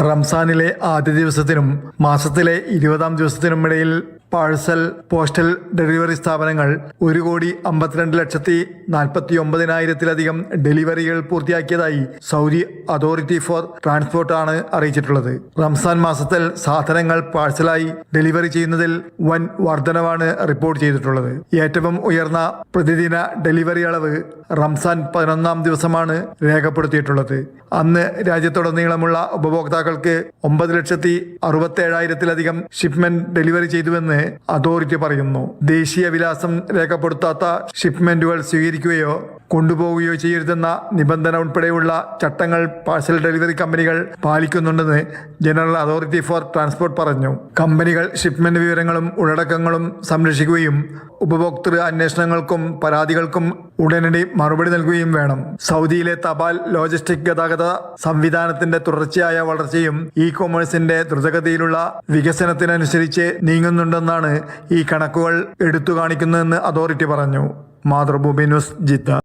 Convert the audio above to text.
റംസാനിലെ ആദ്യ ദിവസത്തിനും മാസത്തിലെ 20-ാം ദിവസത്തിനുമിടയിൽ parcel postal delivery സ്ഥാപനങ്ങൾ 1,52,49,000-ത്തിലധികം ഡെലിവറികൾ പൂർത്തിയാക്കിയതായി സൗദി അതോറിറ്റി ഫോർ ട്രാൻസ്പോർട്ട് ആണ് അറിയിച്ചിട്ടുള്ളത്. റംസാൻ മാസത്തിൽ സാധനങ്ങൾ പാഴ്സലായി ഡെലിവറി ചെയ്യുന്നതിൽ വൻ വർധനവാണ് റിപ്പോർട്ട് ചെയ്തിട്ടുള്ളത്. ഏറ്റവും ഉയർന്ന പ്രതിദിന ഡെലിവറി അളവ് റംസാൻ 11-ാം ദിവസമാണ് രേഖപ്പെടുത്തിയിട്ടുള്ളത്. അന്ന് രാജ്യത്തുടനീളമുള്ള ഉപഭോക്താക്കൾക്ക് 9,67,000-ത്തിലധികം ഷിപ്മെന്റ് ഡെലിവറി ചെയ്തുവെന്ന് അതോറിറ്റി പറയുന്നു. ദേശീയ വിലാസം രേഖപ്പെടുത്താത്ത ഷിപ്മെന്റുകൾ സ്വീകരിക്കുകയോ കൊണ്ടുപോവുകയോ ചെയ്യരുതെന്ന നിബന്ധന ഉൾപ്പെടെയുള്ള ചട്ടങ്ങൾ പാഴ്സൽ ഡെലിവറി കമ്പനികൾ പാലിക്കുന്നുണ്ടെന്ന് ജനറൽ അതോറിറ്റി ഫോർ ട്രാൻസ്പോർട്ട് പറഞ്ഞു. കമ്പനികൾ ഷിപ്മെന്റ് വിവരങ്ങളും ഉള്ളടക്കങ്ങളും സംരക്ഷിക്കുകയും ഉപഭോക്തൃ അന്വേഷണങ്ങൾക്കും പരാതികൾക്കും ഉടനടി മറുപടി നൽകുകയും വേണം. സൗദിയിലെ തപാൽ ലോജിസ്റ്റിക് ഗതാഗത സംവിധാനത്തിന്റെ തുടർച്ചയായ വളർച്ചയും ഇ കൊമേഴ്സിന്റെ ദ്രുതഗതിയിലുള്ള വികസനത്തിനനുസരിച്ച് നീങ്ങുന്നുണ്ടെന്നാണ് ഈ കണക്കുകൾ എടുത്തു കാണിക്കുന്നതെന്ന് അതോറിറ്റി പറഞ്ഞു. Mathrubhumi news, Jeddah.